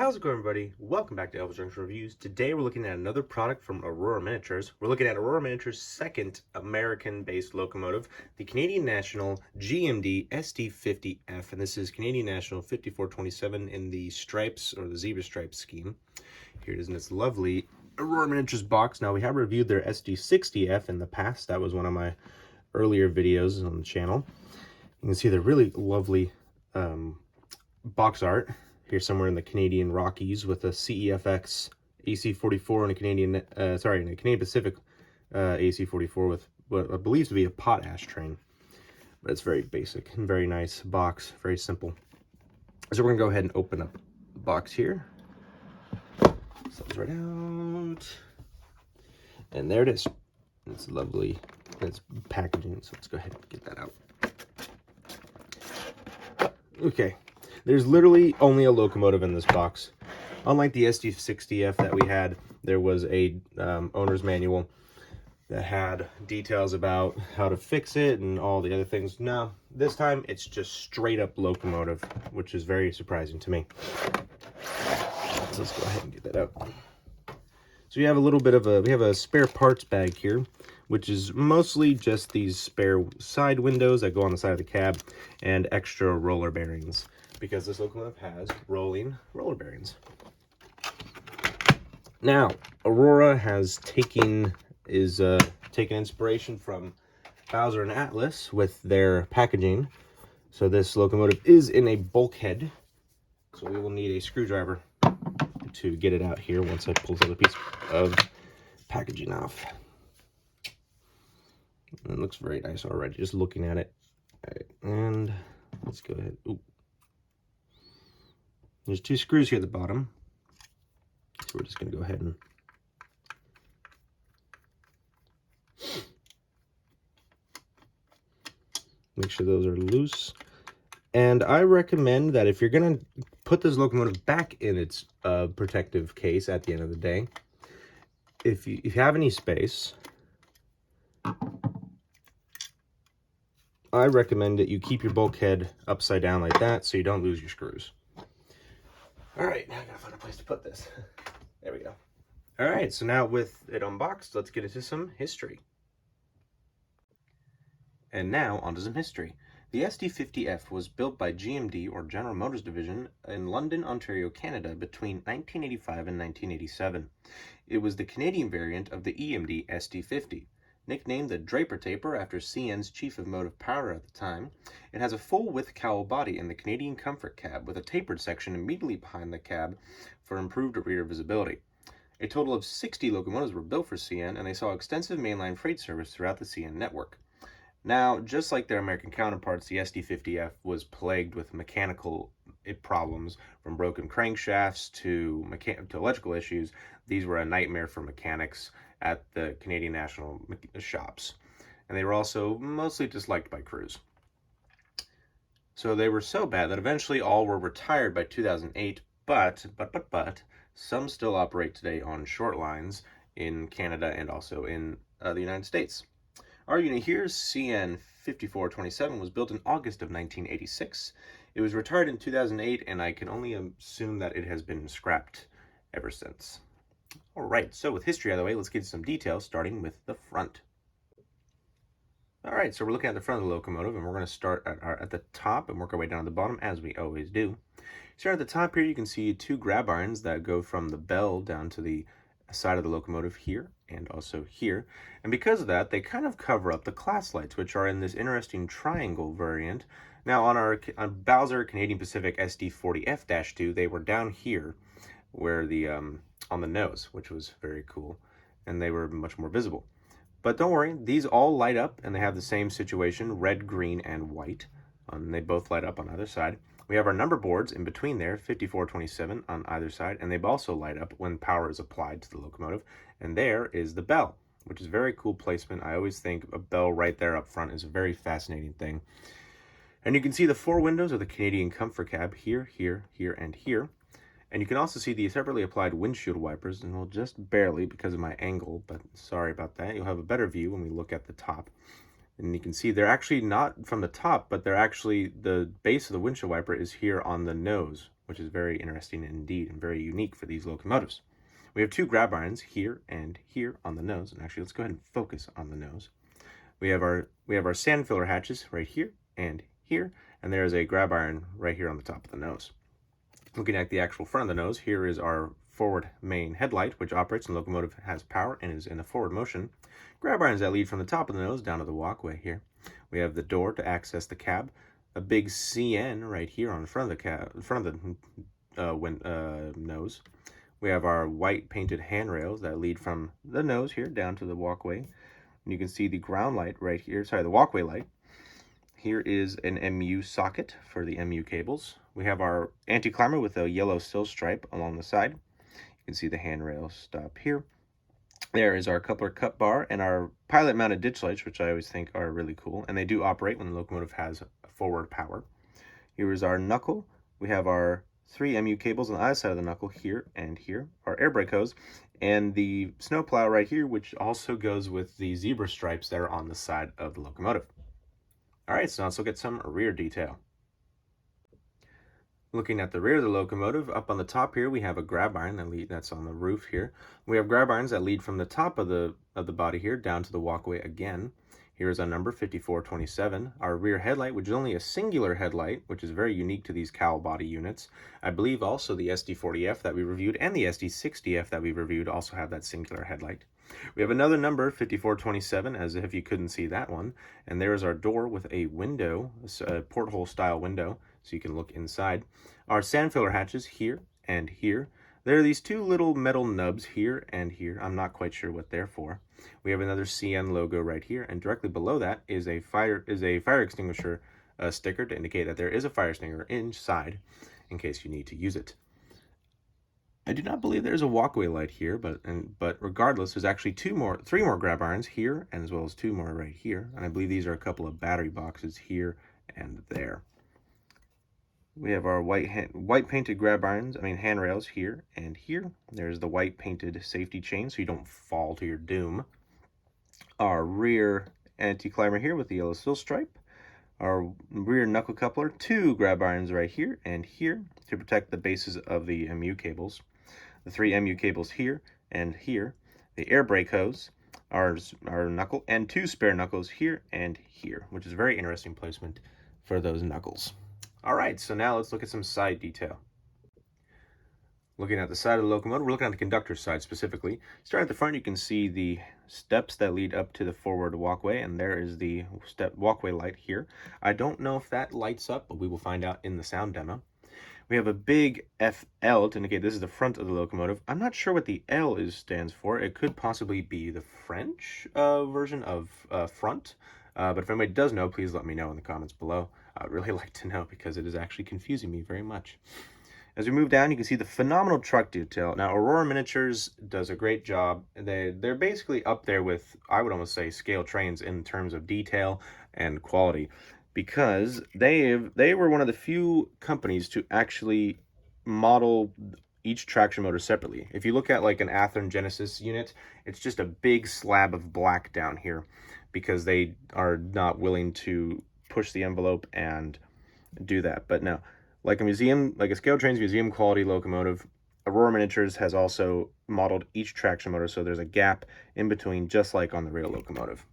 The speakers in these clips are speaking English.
How's it going, everybody? Welcome back to Elvis Junction Reviews. Today we're looking at another product from Aurora Miniatures. We're looking at Aurora Miniatures' second American-based locomotive, the Canadian National GMD SD50F, and this is Canadian National 5427 in the stripes, or the zebra stripes scheme. Here it is in its lovely Aurora Miniatures box. Now, we have reviewed their SD60F in the past. That was one of my earlier videos on the channel. You can see the really lovely box art here somewhere in the Canadian Rockies with a CEFX AC44 and a Canadian Pacific AC44 with what I believe to be a potash train. But it's very basic and very nice box, very simple. So we're gonna go ahead and open up the box here. Slides right out, and there it is. It's lovely. It's packaging, so let's go ahead and get that out. Okay. There's literally only a locomotive in this box. Unlike the SD60F that we had, there was a owner's manual that had details about how to fix it and all the other things. No, this time it's just straight up locomotive, which is very surprising to me. So let's go ahead and get that out. So we have a little bit of a spare parts bag here, which is mostly just these spare side windows that go on the side of the cab and extra roller bearings, because this locomotive has rolling roller bearings. Now, Aurora has taken inspiration from Bowser and Atlas with their packaging. So this locomotive is in a bulkhead, so we will need a screwdriver to get it out here once I pull the other piece of packaging off. It looks very nice already, just looking at it. All right, and let's go ahead. Ooh. There's two screws here at the bottom, so we're just going to go ahead and make sure those are loose. And I recommend that if you're going to put this locomotive back in its protective case at the end of the day, if you have any space, I recommend that you keep your bulkhead upside down like that so you don't lose your screws. All right, now I gotta find a place to put this. There we go. All right, so now with it unboxed, let's get into some history. And now onto some history. The SD50F was built by GMD, or General Motors Division, in London, Ontario, Canada between 1985 and 1987. It was the Canadian variant of the EMD SD50. Nicknamed the Draper Taper after CN's chief of motive power at the time, it has a full-width cowl body in the Canadian Comfort cab with a tapered section immediately behind the cab for improved rear visibility. A total of 60 locomotives were built for CN, and they saw extensive mainline freight service throughout the CN network. Now, just like their American counterparts, the SD50F was plagued with mechanical problems, from broken crankshafts to electrical issues. These were a nightmare for mechanics at the Canadian National shops, and they were also mostly disliked by crews. So they were so bad that eventually all were retired by 2008, but some still operate today on short lines in Canada and also in the United States. Our unit here, CN 5427, was built in August of 1986. It was retired in 2008, and I can only assume that it has been scrapped ever since. All right, so with history out of the way, let's get to some details, starting with the front. All right, so we're looking at the front of the locomotive, and we're going to start at the top and work our way down to the bottom, as we always do. Starting at the top here, you can see two grab irons that go from the bell down to the side of the locomotive here and also here. And because of that, they kind of cover up the class lights, which are in this interesting triangle variant. Now, on Bowser Canadian Pacific SD40F-2, they were down here where the on the nose, which was very cool, and they were much more visible. But don't worry, these all light up, and they have the same situation, red, green, and white, and they both light up on either side. We have our number boards in between there, 5427 on either side, and they also light up when power is applied to the locomotive. And there is the bell, which is very cool placement. I always think a bell right there up front is a very fascinating thing. And you can see the four windows of the Canadian Comfort cab here, here, here, and here. And you can also see the separately applied windshield wipers, and well, just barely because of my angle, but sorry about that. You'll have a better view when we look at the top. And you can see they're actually not from the top, but they're actually, the base of the windshield wiper is here on the nose, which is very interesting indeed and very unique for these locomotives. We have two grab irons here and here on the nose, and actually let's go ahead and focus on the nose. We have our sand filler hatches right here, and there is a grab iron right here on the top of the nose. Looking at the actual front of the nose, here is our forward main headlight, which operates when the locomotive has power and is in a forward motion. Grab irons that lead from the top of the nose down to the walkway here. We have the door to access the cab, a big CN right here on the front of the cab, front of the nose. We have our white painted handrails that lead from the nose here down to the walkway. And you can see the ground light right here, the walkway light. Here is an MU socket for the MU cables. We have our anti-climber with a yellow sill stripe along the side. You can see the handrail stop here. There is our coupler cut bar and our pilot mounted ditch lights, which I always think are really cool. And they do operate when the locomotive has forward power. Here is our knuckle. We have our 3 MU cables on the other side of the knuckle here and here, our air brake hose, and the snowplow right here, which also goes with the zebra stripes that are on the side of the locomotive. All right, so now let's look at some rear detail. Looking at the rear of the locomotive, up on the top here, we have a grab iron that's on the roof here. We have grab irons that lead from the top of the body here down to the walkway again. Here is our number 5427, our rear headlight, which is only a singular headlight, which is very unique to these cowl body units. I believe also the SD40F that we reviewed and the SD60F that we reviewed also have that singular headlight. We have another number, 5427, as if you couldn't see that one. And there is our door with a window, a porthole style window, so you can look inside. Our sand filler hatches here and here. There are these two little metal nubs here and here. I'm not quite sure what they're for. We have another CN logo right here, and directly below that is a fire extinguisher sticker to indicate that there is a fire extinguisher inside in case you need to use it. I do not believe there's a walkway light here, but regardless, there's actually three more grab irons here, and as well as 2 more right here. And I believe these are a couple of battery boxes here and there. We have our white painted handrails here and here. There's the white painted safety chain so you don't fall to your doom. Our rear anti-climber here with the yellow sill stripe. Our rear knuckle coupler, 2 grab irons right here and here to protect the bases of the MU cables. The 3 MU cables here and here. The air brake hose, our knuckle, and 2 spare knuckles here and here, which is a very interesting placement for those knuckles. All right, so now let's look at some side detail. Looking at the side of the locomotive, we're looking at the conductor's side specifically. Starting at the front, you can see the steps that lead up to the forward walkway, and there is the walkway light here. I don't know if that lights up, but we will find out in the sound demo. We have a big FL to indicate this is the front of the locomotive. I'm not sure what the L stands for. It could possibly be the French version of front. But if anybody does know, please let me know in the comments below. I'd really like to know because it is actually confusing me very much. As we move down, you can see the phenomenal truck detail. Now, Aurora Miniatures does a great job. They're basically up there with, I would almost say, scale trains in terms of detail and quality, because they were one of the few companies to actually model each traction motor separately. If you look at like an Athearn Genesis unit, it's just a big slab of black down here because they are not willing to push the envelope and do that. But no, like a scale trains museum quality locomotive, Aurora Miniatures has also modeled each traction motor, so there's a gap in between, just like on the real locomotive,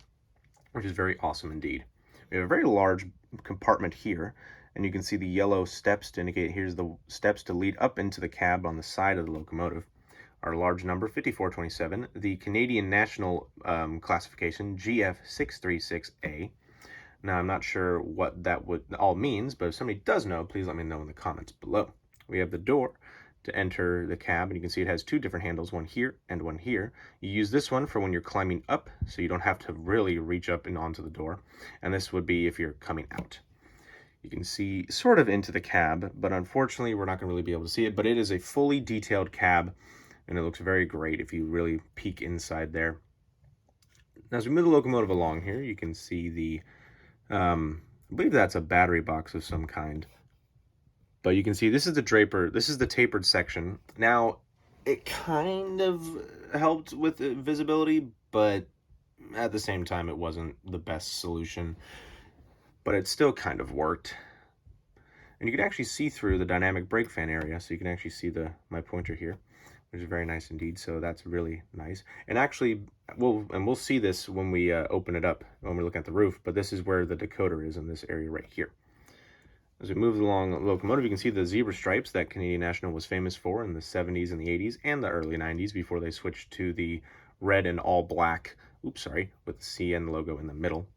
which is very awesome indeed. We have a very large compartment here, and you can see the yellow steps to indicate here's the steps to lead up into the cab on the side of the locomotive. Our large number, 5427, the Canadian National classification, GF636A. Now, I'm not sure what that all means, but if somebody does know, please let me know in the comments below. We have the door to enter the cab, and you can see it has 2 different handles, one here and one here. You use this one for when you're climbing up, so you don't have to really reach up and onto the door. And this would be if you're coming out. You can see sort of into the cab, but unfortunately, we're not going to really be able to see it. But it is a fully detailed cab, and it looks very great if you really peek inside there. Now, as we move the locomotive along here, you can see the I believe that's a battery box of some kind. But you can see this is the tapered section. Now, it kind of helped with visibility, but at the same time, it wasn't the best solution. But it still kind of worked. And you can actually see through the dynamic brake fan area, so you can actually see my pointer here, which is very nice indeed. So that's really nice. And actually, we'll see this when we open it up, when we look at the roof, but this is where the decoder is in this area right here. As we move along the locomotive, you can see the zebra stripes that Canadian National was famous for in the 70s and the 80s and the early 90s before they switched to the red and all black, with the CN logo in the middle.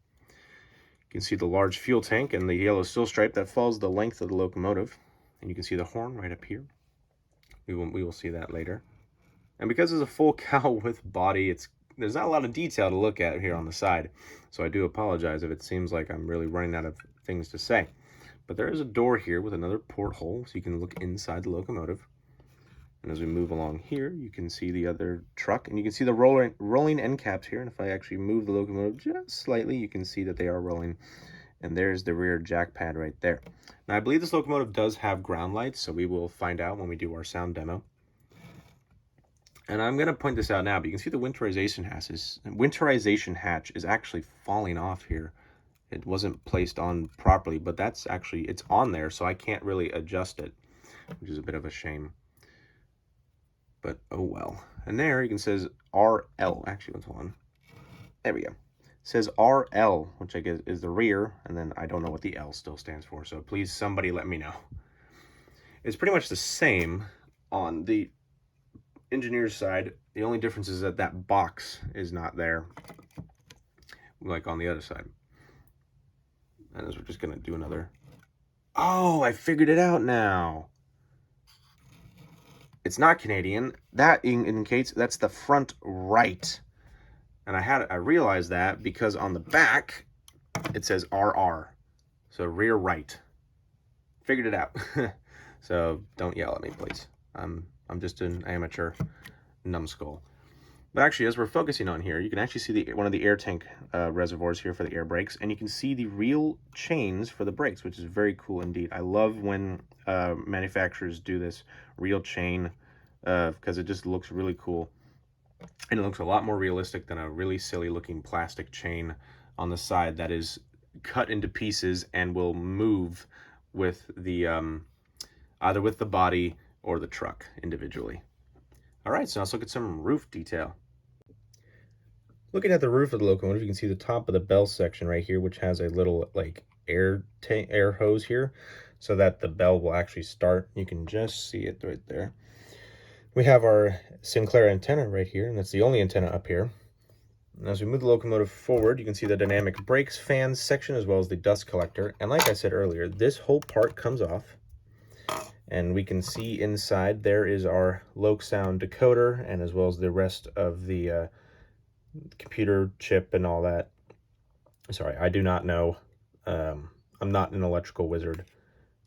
You can see the large fuel tank and the yellow steel stripe that follows the length of the locomotive. And you can see the horn right up here. We will see that later. And because it's a full cowl width body, there's not a lot of detail to look at here on the side. So I do apologize if it seems like I'm really running out of things to say. But there is a door here with another porthole, so you can look inside the locomotive. And as we move along here, you can see the other truck, and you can see the rolling end caps here. And if I actually move the locomotive just slightly, you can see that they are rolling. And there's the rear jack pad right there. Now, I believe this locomotive does have ground lights, so we will find out when we do our sound demo. And I'm going to point this out now, but you can see the winterization hatch is actually falling off here. It wasn't placed on properly, but it's on there, so I can't really adjust it, which is a bit of a shame. But oh well. And there you can says RL. Actually, let's hold on. There we go. It says RL, which I guess is the rear, and then I don't know what the L still stands for, so please somebody let me know. It's pretty much the same on the engineer's side. The only difference is that that box is not there, like on the other side. And as we're just going to do another... Oh, I figured it out now. It's not Canadian. That indicates that's the front right. And I realized that because on the back, it says RR. So rear right. Figured it out. So don't yell at me, please. I'm just an amateur numbskull. But actually, as we're focusing on here, you can actually see one of the air tank reservoirs here for the air brakes, and you can see the real chains for the brakes, which is very cool indeed. I love when manufacturers do this real chain because it just looks really cool, and it looks a lot more realistic than a really silly looking plastic chain on the side that is cut into pieces and will move with the either with the body or the truck individually. All right, so let's look at some roof detail. Looking at the roof of the locomotive, you can see the top of the bell section right here, which has a little like air hose here, so that the bell will actually start. You can just see it right there. We have our Sinclair antenna right here, and that's the only antenna up here. And as we move the locomotive forward, you can see the dynamic brakes fans section as well as the dust collector. And like I said earlier, this whole part comes off. And we can see inside there is our Loc Sound decoder, and as well as the rest of the computer chip and all that. Sorry, I do not know. I'm not an electrical wizard,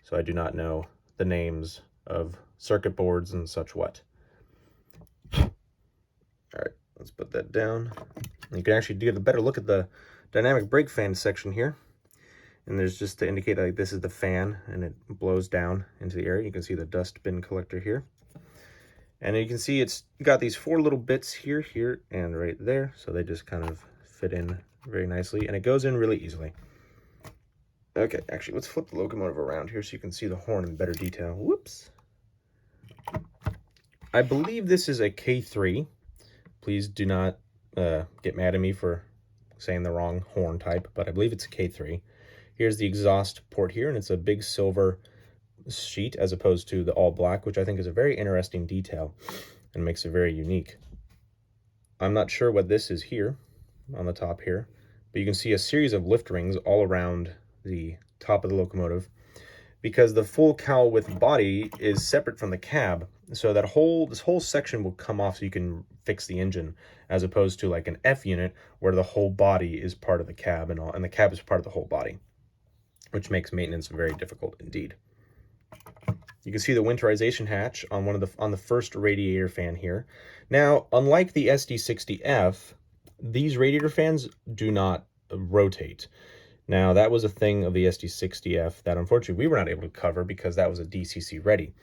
so I do not know the names of circuit boards and such what. All right, let's put that down. You can actually get a better look at the dynamic brake fan section here. And there's just to indicate like this is the fan, and it blows down into the air. You can see the dust bin collector here. And you can see it's got these 4 little bits here, here, and right there. So they just kind of fit in very nicely, and it goes in really easily. Okay, actually, let's flip the locomotive around here so you can see the horn in better detail. Whoops. I believe this is a K3. Please do not get mad at me for saying the wrong horn type, but I believe it's a K3. Here's the exhaust port here, and it's a big silver sheet as opposed to the all black, which I think is a very interesting detail and makes it very unique. I'm not sure what this is here on the top here, but you can see a series of lift rings all around the top of the locomotive because the full cowl width body is separate from the cab, so that this whole section will come off so you can fix the engine, as opposed to like an F unit where the whole body is part of the cab and the cab is part of the whole body, which makes maintenance very difficult indeed. You can see the winterization hatch on on the first radiator fan here. Now, unlike the SD50F, these radiator fans do not rotate. Now, that was a thing of the SD60F that unfortunately we were not able to cover because that was a DCC ready.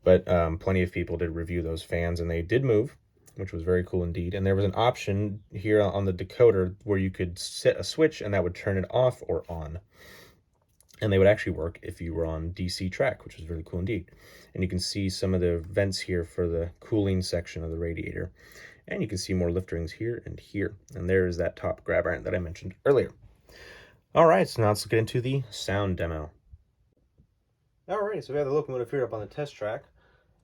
But plenty of people did review those fans, and they did move, which was very cool indeed. And there was an option here on the decoder where you could set a switch and that would turn it off or on. And they would actually work if you were on DC track, which was really cool indeed. And you can see some of the vents here for the cooling section of the radiator. And you can see more lift rings here and here. And there's that top grab iron that I mentioned earlier. All right, so now let's get into the sound demo. All right, so we have the locomotive here up on the test track.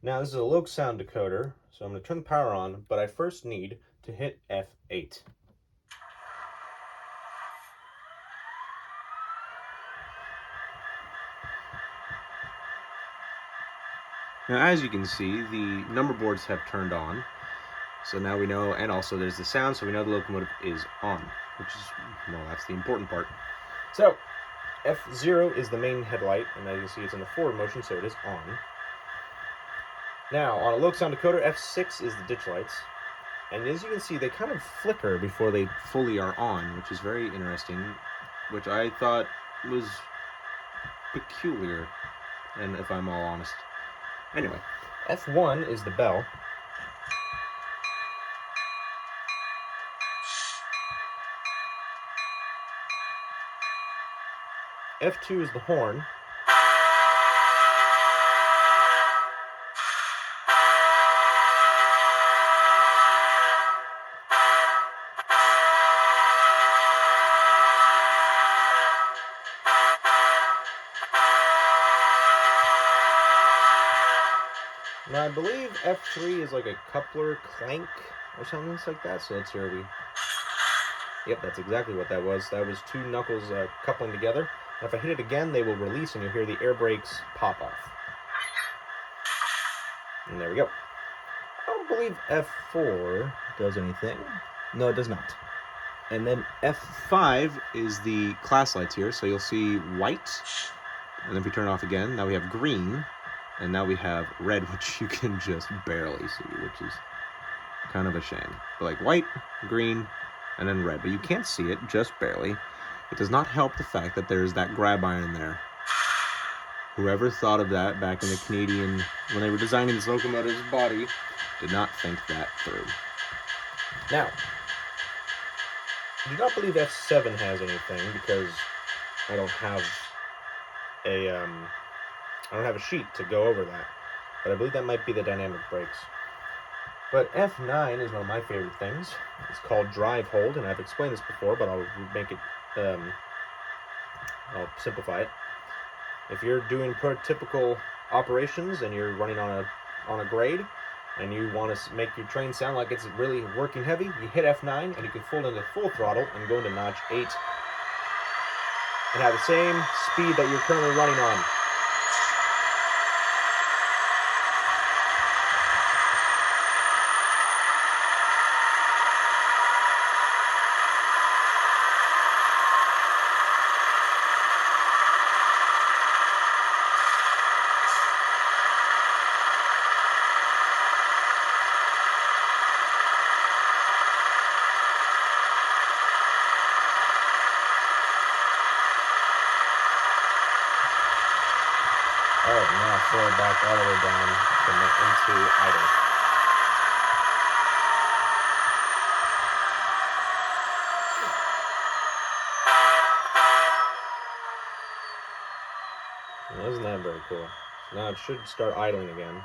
Now this is a Loc sound decoder, so I'm going to turn the power on, but I first need to hit F8. Now, as you can see, the number boards have turned on. So now we know, and also there's the sound, so we know the locomotive is on, which is, well, that's the important part. So, F0 is the main headlight, and as you see, it's in the forward motion, so it is on. Now, on a Loc sound decoder, F6 is the ditch lights. And as you can see, they kind of flicker before they fully are on, which is very interesting, which I thought was peculiar, and if I'm all honest. Anyway, F1 is the bell. F2 is the horn. Now I believe F3 is like a coupler clank or something like that, so let's hear Yep, that's exactly what that was. That was two knuckles coupling together. And if I hit it again, they will release and you'll hear the air brakes pop off. And there we go. I don't believe F4 does anything. No, it does not. And then F5 is the class lights here, so you'll see white. And if we turn it off again, now we have green. And now we have red, which you can just barely see, which is kind of a shame. But like white, green, and then red. But you can't see it, just barely. It does not help the fact that there's that grab iron there. Whoever thought of that back in the Canadian, when they were designing this locomotive's body, did not think that through. Now, I do not believe F7 has anything because I don't have a sheet to go over that, but I believe that might be the dynamic brakes. But F9 is one of my favorite things. It's called drive hold, and I've explained this before, but I'll make it, I'll simplify it. If you're doing prototypical operations and you're running on a grade, and you want to make your train sound like it's really working heavy, you hit F9, and you can fold into full throttle and go into notch 8, and have the same speed that you're currently running on. Alright, now slow it back all the way down into idle. Well, isn't that very cool? So now it should start idling again.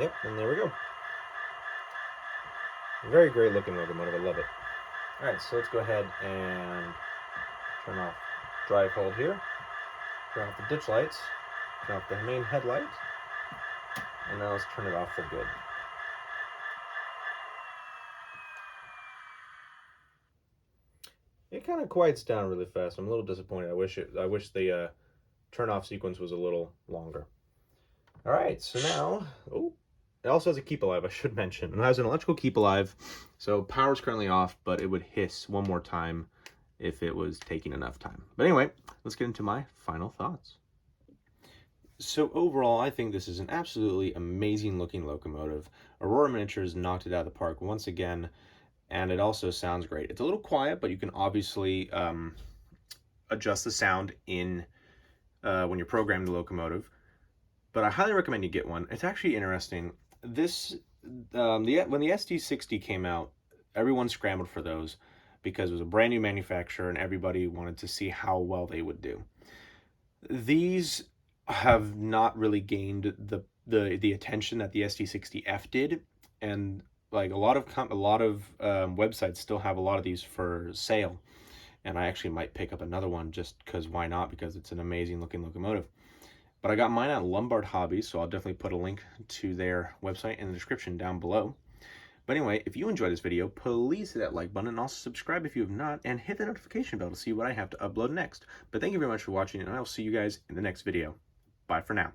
Yep, and there we go. Very great looking locomotive, I love it. Alright, so let's go ahead and turn off drive hold here, turn off the ditch lights, turn off the main headlight, and now let's turn it off for good. It kind of quiets down really fast. I'm a little disappointed. I wish the turn off sequence was a little longer. All right, so now, it also has a keep alive, I should mention. It has an electrical keep alive, so power's currently off, but it would hiss one more time if it was taking enough time. But anyway, let's get into my final thoughts. So overall, I think this is an absolutely amazing looking locomotive. Aurora Miniatures knocked it out of the park once again, and it also sounds great. It's a little quiet, but you can obviously adjust the sound in when you're programming the locomotive. But I highly recommend you get one. It's actually interesting. This when the SD60 came out, everyone scrambled for those because it was a brand new manufacturer and everybody wanted to see how well they would do. These have not really gained the attention that the SD60F did, and like a lot of websites still have a lot of these for sale, and I actually might pick up another one just because why not, because it's an amazing looking locomotive. But I got mine at Lombard Hobbies, so I'll definitely put a link to their website in the description down below. But anyway, if you enjoyed this video, please hit that like button and also subscribe if you have not, and hit the notification bell to see what I have to upload next. But thank you very much for watching, and I will see you guys in the next video. Bye for now.